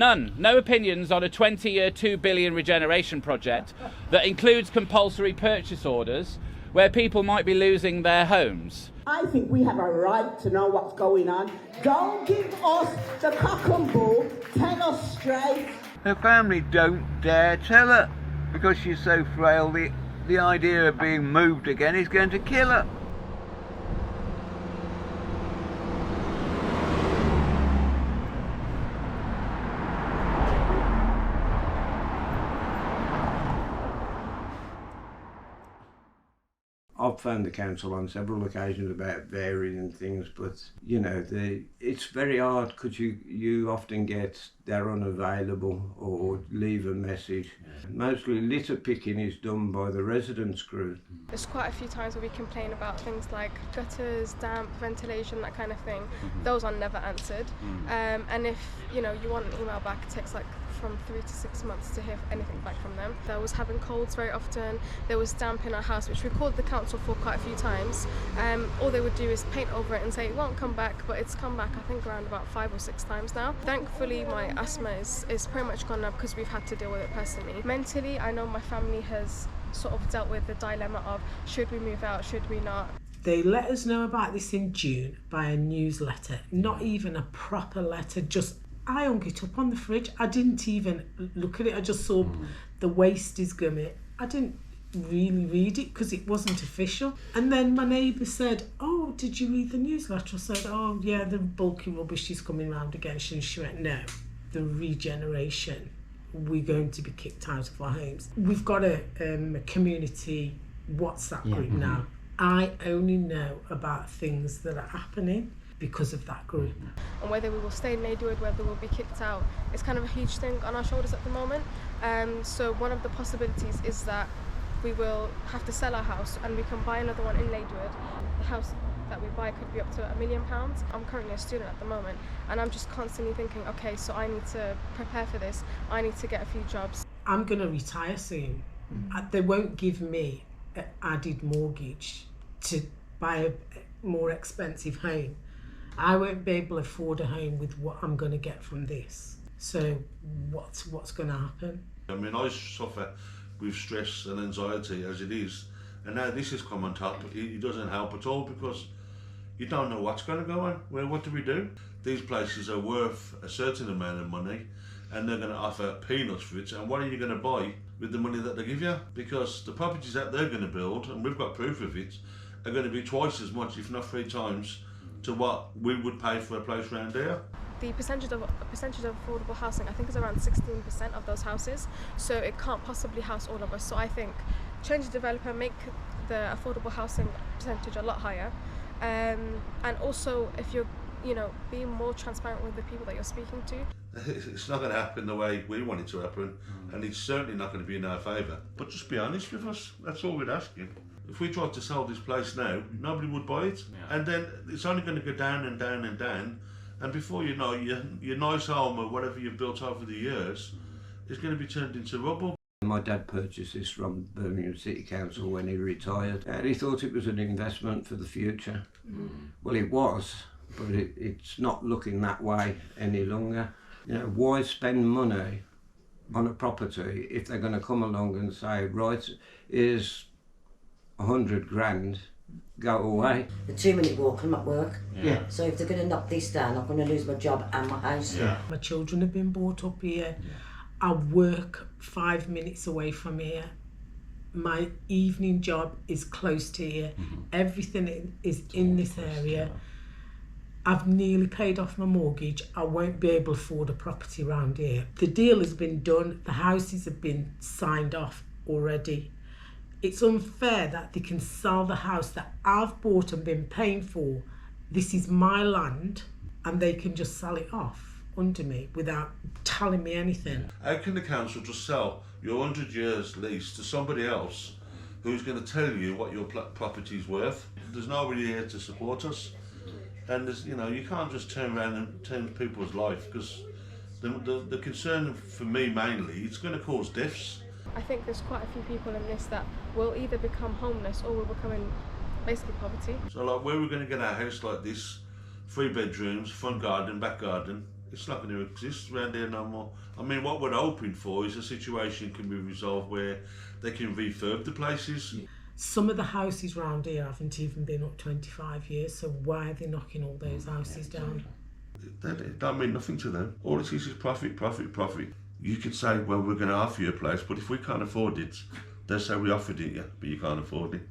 None. No opinions on a 20-year, £2 billion regeneration project that includes compulsory purchase orders where people might be losing their homes. I think we have a right to know what's going on. Don't give us the cock and bull. Tell us straight. Her family don't dare tell her because she's so frail. The idea of being moved again is going to kill her. I've phoned the council on several occasions about varying things, but you know, it's very hard because you often get they're unavailable or leave a message. Mostly litter picking is done by the residents group. There's quite a few times where we complain about things like gutters, damp, ventilation, that kind of thing. Those are never answered. And if you want an email back, it takes like from 3 to 6 months to hear anything back from them. There was having colds very often. There was damp in our house, which we called the council for quite a few times. All they would do is paint over it and say it won't come back, but it's come back I think around about 5 or 6 times now. Thankfully my asthma is pretty much gone up because we've had to deal with it personally. Mentally, I know my family has sort of dealt with the dilemma of should we move out, should we not. They let us know about this in June by a newsletter, not even a proper letter, just I hung it up on the fridge. I didn't even look at it. I just saw the waste is gummy. I didn't really read it because it wasn't official. And then my neighbour said, "Oh, did you read the newsletter?" I said, "Oh yeah, the bulky rubbish is coming round again." And she went, "No, the regeneration, we're going to be kicked out of our homes." We've got a community WhatsApp group now. I only know about things that are happening because of that group. And whether we will stay in Ladywood, whether we'll be kicked out, it's kind of a huge thing on our shoulders at the moment. So one of the possibilities is that we will have to sell our house and we can buy another one in Ladywood. The house that we buy could be up to £1 million. I'm currently a student at the moment and I'm just constantly thinking, okay, so I need to prepare for this. I need to get a few jobs. I'm going to retire soon. They won't give me an added mortgage to buy a more expensive home. I won't be able to afford a home with what I'm going to get from this. So what's going to happen? I mean, I suffer with stress and anxiety as it is, and now this has come on top. It doesn't help at all because you don't know what's going to go on. Well, what do we do? These places are worth a certain amount of money and they're going to offer peanuts for it, and what are you going to buy with the money that they give you? Because the properties that they're going to build, and we've got proof of it, are going to be twice as much, if not 3 times, to what we would pay for a place around here. The percentage of affordable housing, I think, is around 16% of those houses, so it can't possibly house all of us. So I think change the developer, make the affordable housing percentage a lot higher, and also if you're being more transparent with the people that you're speaking to. It's not going to happen the way we want it to happen, and it's certainly not going to be in our favour. But just be honest with us, that's all we'd ask you. If we tried to sell this place now, nobody would buy it, and then it's only going to go down and down and down, and before you know, your nice home or whatever you've built over the years is going to be turned into rubble. My dad purchased this from Birmingham City Council when he retired, and he thought it was an investment for the future. Well, it was, but it's not looking that way any longer. Why spend money on a property if they're going to come along and say, right, here's 100 grand, go away. A 2-minute walk, I'm at work. Yeah. So if they're going to knock this down, I'm going to lose my job and my house. Yeah. My children have been brought up here. I work 5 minutes away from here. My evening job is close to here. Everything is in this area. I've nearly paid off my mortgage. I won't be able to afford a property around here. The deal has been done. The houses have been signed off already. It's unfair that they can sell the house that I've bought and been paying for. This is my land, and they can just sell it off under me without telling me anything. How can the council just sell your 100 years lease to somebody else who's going to tell you what your property's worth? There's nobody here to support us, and you can't just turn around and turn people's life, because the concern for me mainly, it's going to cause deaths. I think there's quite a few people in this that will either become homeless or will become in basically poverty. So like, where are we going to get our house like this? 3 bedrooms, front garden, back garden. It's not going to exist around here no more. I mean, what we're hoping for is a situation can be resolved where they can refurb the places. Some of the houses round here haven't even been up 25 years, so why are they knocking all those houses down? It don't mean nothing to them. All it is profit, profit, profit. You could say, well, we're going to offer you a place, but if we can't afford it, they'll say we offered it you, but you can't afford it.